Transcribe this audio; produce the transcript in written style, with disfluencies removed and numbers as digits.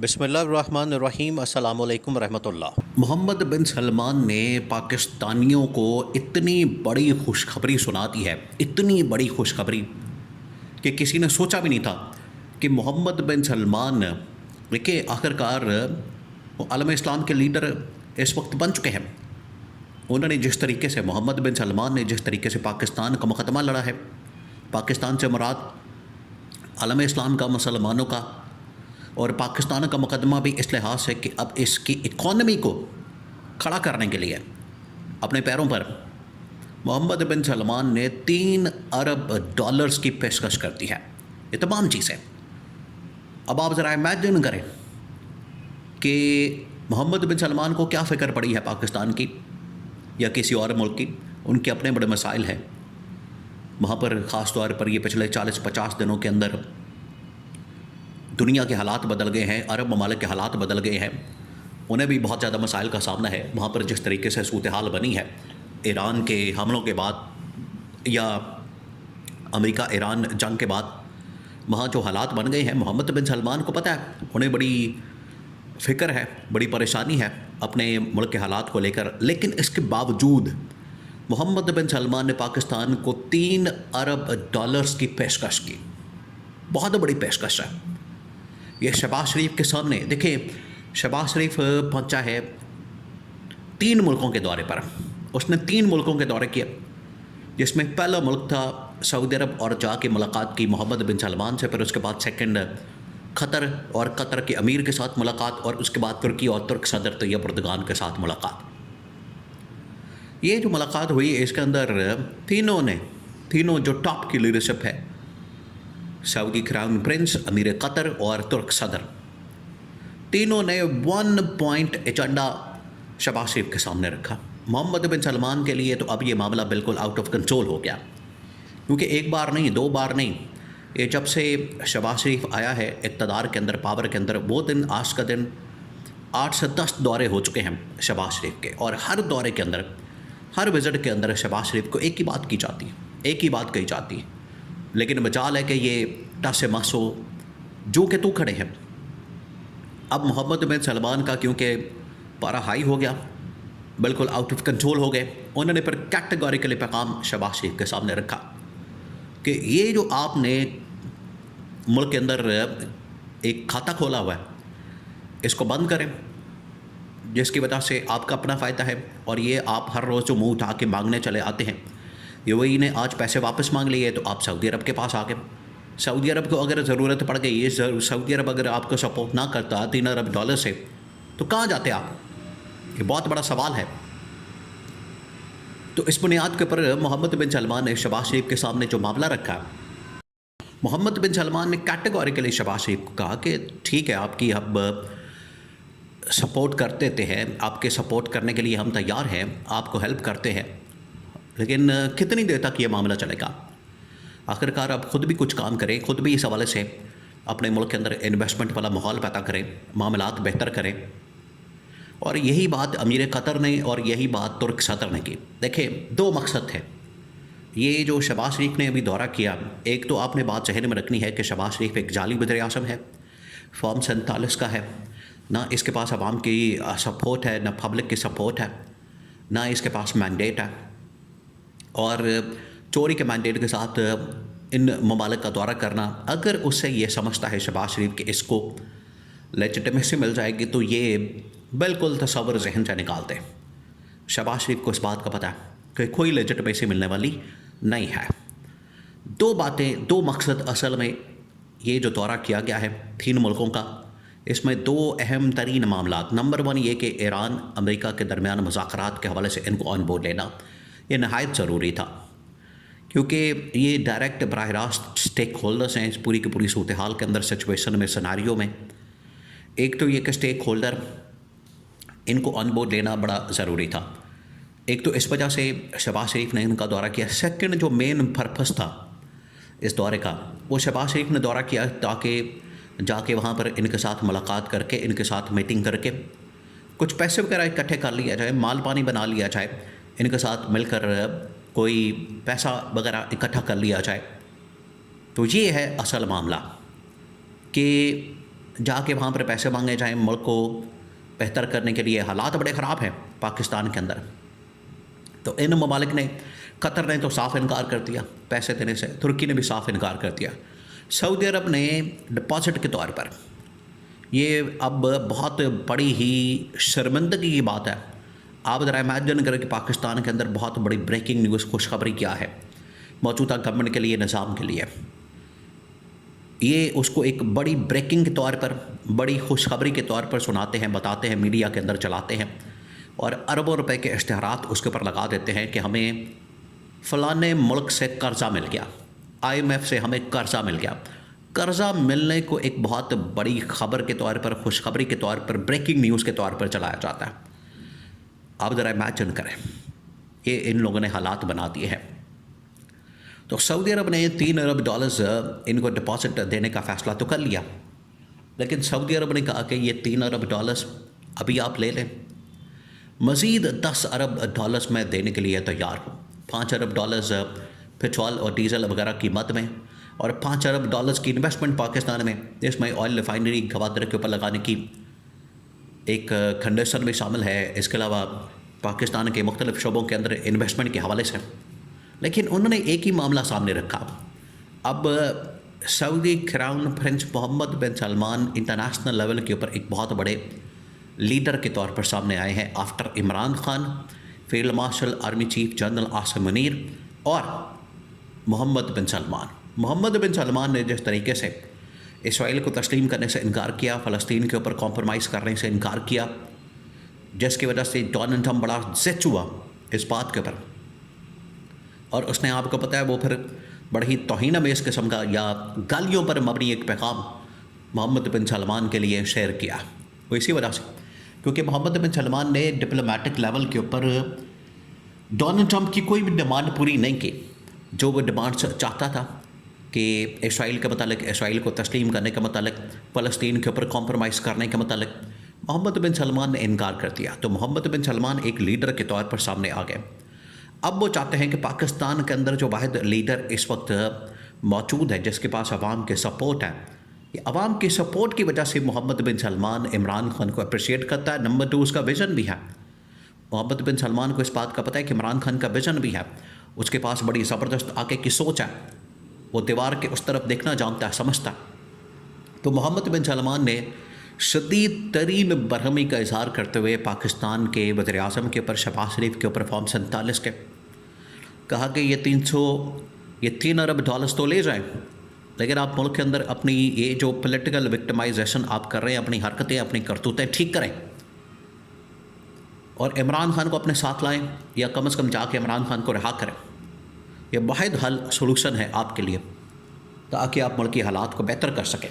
بسم اللہ الرحمن الرحیم۔ السلام علیکم ورحمۃ اللہ۔ محمد بن سلمان نے پاکستانیوں کو اتنی بڑی خوشخبری سنا دی ہے، اتنی بڑی خوشخبری کہ کسی نے سوچا بھی نہیں تھا کہ محمد بن سلمان دیکھیے آخرکار وہ عالم اسلام کے لیڈر اس وقت بن چکے ہیں۔ انہوں نے جس طریقے سے محمد بن سلمان نے جس طریقے سے پاکستان کا مقدمہ لڑا ہے، پاکستان سے مراد عالم اسلام کا، مسلمانوں کا، اور پاکستان کا مقدمہ بھی اس لحاظ سے کہ اب اس کی اکانومی کو کھڑا کرنے کے لیے اپنے پیروں پر محمد بن سلمان نے $3 ارب کی پیشکش کر دی ہے۔ یہ تمام چیزیں اب آپ ذرا امیجن کریں کہ محمد بن سلمان کو کیا فکر پڑی ہے پاکستان کی یا کسی اور ملک کی۔ ان کے اپنے بڑے مسائل ہیں وہاں پر، خاص طور پر یہ پچھلے 40-50 دنوں کے اندر دنیا کے حالات بدل گئے ہیں، عرب ممالک کے حالات بدل گئے ہیں، انہیں بھی بہت زیادہ مسائل کا سامنا ہے۔ وہاں پر جس طریقے سے صورتحال بنی ہے ایران کے حملوں کے بعد یا امریکہ ایران جنگ کے بعد، وہاں جو حالات بن گئے ہیں، محمد بن سلمان کو پتہ ہے، انہیں بڑی فکر ہے، بڑی پریشانی ہے اپنے ملک کے حالات کو لے کر۔ لیکن اس کے باوجود محمد بن سلمان نے پاکستان کو $3 ارب کی پیشکش کی۔ بہت بڑی پیشکش ہے یہ شہباز شریف کے سامنے۔ دیکھیں شہباز شریف پہنچا ہے 3 ملکوں کے دورے پر، اس نے 3 ملکوں کے دورے کیا، جس میں پہلا ملک تھا سعودی عرب، اور جا کے ملاقات کی محمد بن سلمان سے، پھر اس کے بعد سیکنڈ قطر، اور قطر کے امیر کے ساتھ ملاقات، اور اس کے بعد ترکی اور ترک صدر طیب اردگان کے ساتھ ملاقات۔ یہ جو ملاقات ہوئی اس کے اندر تینوں جو ٹاپ کی لیڈرشپ ہے، سعودی کراؤن پرنس، امیر قطر اور ترک صدر، تینوں نے 1 پوائنٹ ایجنڈا شہباز شریف کے سامنے رکھا۔ محمد بن سلمان کے لیے تو اب یہ معاملہ بالکل آؤٹ آف کنٹرول ہو گیا، کیونکہ ایک بار نہیں، 2 بار نہیں، یہ جب سے شہباز شریف آیا ہے اقتدار کے اندر، پاور کے اندر، وہ دن آج کا دن 8 سے 10 دورے ہو چکے ہیں شہباز شریف کے، اور ہر دورے کے اندر، ہر وزٹ کے اندر شہباز شریف کو ایک ہی بات کی جاتی ہے، ایک ہی بات کہی جاتی ہے، لیکن مجال ہے کہ یہ ٹس مسو جو کہ تو کھڑے ہیں۔ اب محمد بن سلمان کا کیونکہ پارا ہائی ہو گیا، بالکل آؤٹ آف کنٹرول ہو گئے، انہوں نے پھر کیٹیگوریکلی پیغام شہباز شریف کے سامنے رکھا کہ یہ جو آپ نے ملک کے اندر ایک کھاتا کھولا ہوا ہے، اس کو بند کریں، جس کی وجہ سے آپ کا اپنا فائدہ ہے، اور یہ آپ ہر روز جو منہ اٹھا کے مانگنے چلے آتے ہیں۔ UAE نے آج پیسے واپس مانگ لیے تو آپ سعودی عرب کے پاس آ گئے۔ سعودی عرب کو اگر ضرورت پڑ گئی، یہ سعودی عرب اگر آپ کو سپورٹ نہ کرتا $3 ارب سے، تو کہاں جاتے آپ؟ یہ بہت بڑا سوال ہے۔ تو اس بنیاد کے اوپر محمد بن سلمان نے شہباز شریف کے سامنے جو معاملہ رکھا، محمد بن سلمان نے کیٹیگوریکلی شہباز شریف کو کہا کہ ٹھیک ہے، آپ کی اب سپورٹ کرتے ہیں، آپ کے سپورٹ کرنے کے لیے ہم تیار ہیں، آپ کو ہیلپ کرتے ہیں، لیکن کتنی دیر تک یہ معاملہ چلے گا؟ آخرکار آپ خود بھی کچھ کام کریں، خود بھی اس حوالے سے اپنے ملک کے اندر انویسٹمنٹ والا ماحول پیدا کریں، معاملات بہتر کریں۔ اور یہی بات امیر قطر نے اور یہی بات ترک صدر نے کی۔ دیکھیں 2 مقصد تھے یہ جو شہباز شریف نے ابھی دورہ کیا۔ ایک تو آپ نے بات ذہن میں رکھنی ہے کہ شہباز شریف ایک جعلی وزیر اعظم ہے، فارم 47 کا ہے، نہ اس کے پاس عوام کی سپورٹ ہے، نہ پبلک کی سپورٹ ہے، نہ اس کے پاس مینڈیٹ ہے، اور چوری کے مینڈیٹ کے ساتھ ان ممالک کا دورہ کرنا، اگر اس سے یہ سمجھتا ہے شہباز شریف کہ اس کو لیجیٹمیسی مل جائے گی، تو یہ بالکل تصور ذہن سے نکالتے۔ شہباز شریف کو اس بات کا پتہ ہے کہ کوئی لیجیٹمیسی ملنے والی نہیں ہے۔ 2 مقصد اصل میں یہ جو دورہ کیا گیا ہے 3 ملکوں کا، اس میں 2 اہم ترین معاملات۔ نمبر 1 یہ کہ ایران امریکہ کے درمیان مذاکرات کے حوالے سے ان کو آن بورڈ لینا یہ نہایت ضروری تھا، کیونکہ یہ ڈائریکٹ براہ راست سٹیک ہولڈرز ہیں اس پوری کی پوری صورتحال کے اندر، سچویشن میں، سناریو میں۔ ایک تو یہ کہ سٹیک ہولڈر ان کو آن بورڈ لینا بڑا ضروری تھا، ایک تو اس وجہ سے شہباز شریف نے ان کا دورہ کیا۔ سیکنڈ جو مین پرپس تھا اس دورے کا، وہ شہباز شریف نے دورہ کیا تاکہ جا کے وہاں پر ان کے ساتھ ملاقات کر کے، ان کے ساتھ میٹنگ کر کے کچھ پیسے وغیرہ اکٹھے کر لیا جائے، مال پانی بنا لیا جائے، ان کے ساتھ مل کر کوئی پیسہ وغیرہ اکٹھا کر لیا جائے۔ تو یہ ہے اصل معاملہ کہ جا کے وہاں پر پیسے مانگے جائیں ملک کو بہتر کرنے کے لیے. حالات بڑے خراب ہیں پاکستان کے اندر. تو ان ممالک نے, قطر نے تو صاف انکار کر دیا پیسے دینے سے, ترکی نے بھی صاف انکار کر دیا. سعودی عرب نے ڈپازٹ کے طور پر, یہ اب بہت بڑی ہی شرمندگی کی بات ہے. آپ ذرا امیجن کریں کہ پاکستان کے اندر بہت بڑی بریکنگ نیوز, خوشخبری کیا ہے موجودہ گورنمنٹ کے لیے, نظام کے لیے. یہ اس کو ایک بڑی بریکنگ کے طور پر, بڑی خوشخبری کے طور پر سناتے ہیں, بتاتے ہیں, میڈیا کے اندر چلاتے ہیں, اور اربوں روپے کے اشتہارات اس کے اوپر لگا دیتے ہیں کہ ہمیں فلانے ملک سے قرضہ مل گیا, IMF سے ہمیں قرضہ مل گیا. قرضہ ملنے کو ایک بہت بڑی خبر کے طور پر, خوشخبری کے طور پر, بریکنگ نیوز کے طور پر چلایا جاتا ہے. آپ ذرا امیجن کریں, یہ ان لوگوں نے حالات بنا دیے ہیں. تو سعودی عرب نے $3 ارب ان کو ڈپازٹ دینے کا فیصلہ تو کر لیا, لیکن سعودی عرب نے کہا کہ یہ $3 ارب ابھی آپ لے لیں, مزید $10 ارب میں دینے کے لیے تیار ہوں. $5 ارب پیٹرول اور ڈیزل وغیرہ قیمت میں, اور $5 ارب کی انویسٹمنٹ پاکستان میں, جس میں آئل ریفائنری گوادر کے اوپر لگانے کی ایک کنڈیشن بھی شامل ہے. اس کے علاوہ پاکستان کے مختلف شعبوں کے اندر انویسٹمنٹ کے حوالے سے. لیکن انہوں نے ایک ہی معاملہ سامنے رکھا. اب سعودی کراؤن پرنس محمد بن سلمان انٹرنیشنل لیول کے اوپر ایک بہت بڑے لیڈر کے طور پر سامنے آئے ہیں, after Imran Khan, field marshal army chief general Asim Munir اور محمد بن سلمان. محمد بن سلمان نے جس طریقے سے اسرائیل کو تسلیم کرنے سے انکار کیا, فلسطین کے اوپر کمپرومائز کرنے سے انکار کیا, جس کی وجہ سے ڈونلڈ ٹرمپ بڑا زچ ہوا اس بات کے اوپر, اور اس نے, آپ کو پتہ ہے, وہ پھر بڑی توہین آمیز قسم کا یا گالیوں پر مبنی ایک پیغام محمد بن سلمان کے لیے شیئر کیا. وہ اسی وجہ سے, کیونکہ محمد بن سلمان نے ڈپلومیٹک لیول کے اوپر ڈونلڈ ٹرمپ کی کوئی بھی ڈیمانڈ پوری نہیں کی. جو وہ ڈیمانڈ چاہتا تھا کہ اسرائیل کے متعلق, اسرائیل کو تسلیم کرنے کے متعلق, فلسطین کے اوپر کمپرومائز کرنے کے متعلق, محمد بن سلمان نے انکار کر دیا. تو محمد بن سلمان ایک لیڈر کے طور پر سامنے آ گئے. اب وہ چاہتے ہیں کہ پاکستان کے اندر جو واحد لیڈر اس وقت موجود ہے, جس کے پاس عوام کے سپورٹ ہے, یہ عوام کی سپورٹ کی وجہ سے محمد بن سلمان عمران خان کو اپریشیٹ کرتا ہے. نمبر 2, اس کا ویژن بھی ہے. محمد بن سلمان کو اس بات کا پتہ ہے کہ عمران خان کا ویژن بھی ہے, اس کے پاس بڑی زبردست آگے کی سوچ ہے, وہ دیوار کے اس طرف دیکھنا جانتا ہے, سمجھتا ہے. تو محمد بن سلمان نے شدید ترین برہمی کا اظہار کرتے ہوئے پاکستان کے وزیر اعظم کے اوپر, شہباز شریف کے اوپر, فارم 47 کے, کہا کہ یہ $3 ارب تو لے جائیں, لیکن آپ ملک کے اندر اپنی یہ جو پولیٹیکل وکٹمائزیشن آپ کر رہے ہیں, اپنی حرکتیں, اپنی کرتوتیں ٹھیک کریں, اور عمران خان کو اپنے ساتھ لائیں, یا کم از کم جا کے عمران خان کو رہا کریں. یہ واحد حل سولوشن ہے آپ کے لیے, تاکہ آپ ملکی حالات کو بہتر کر سکیں.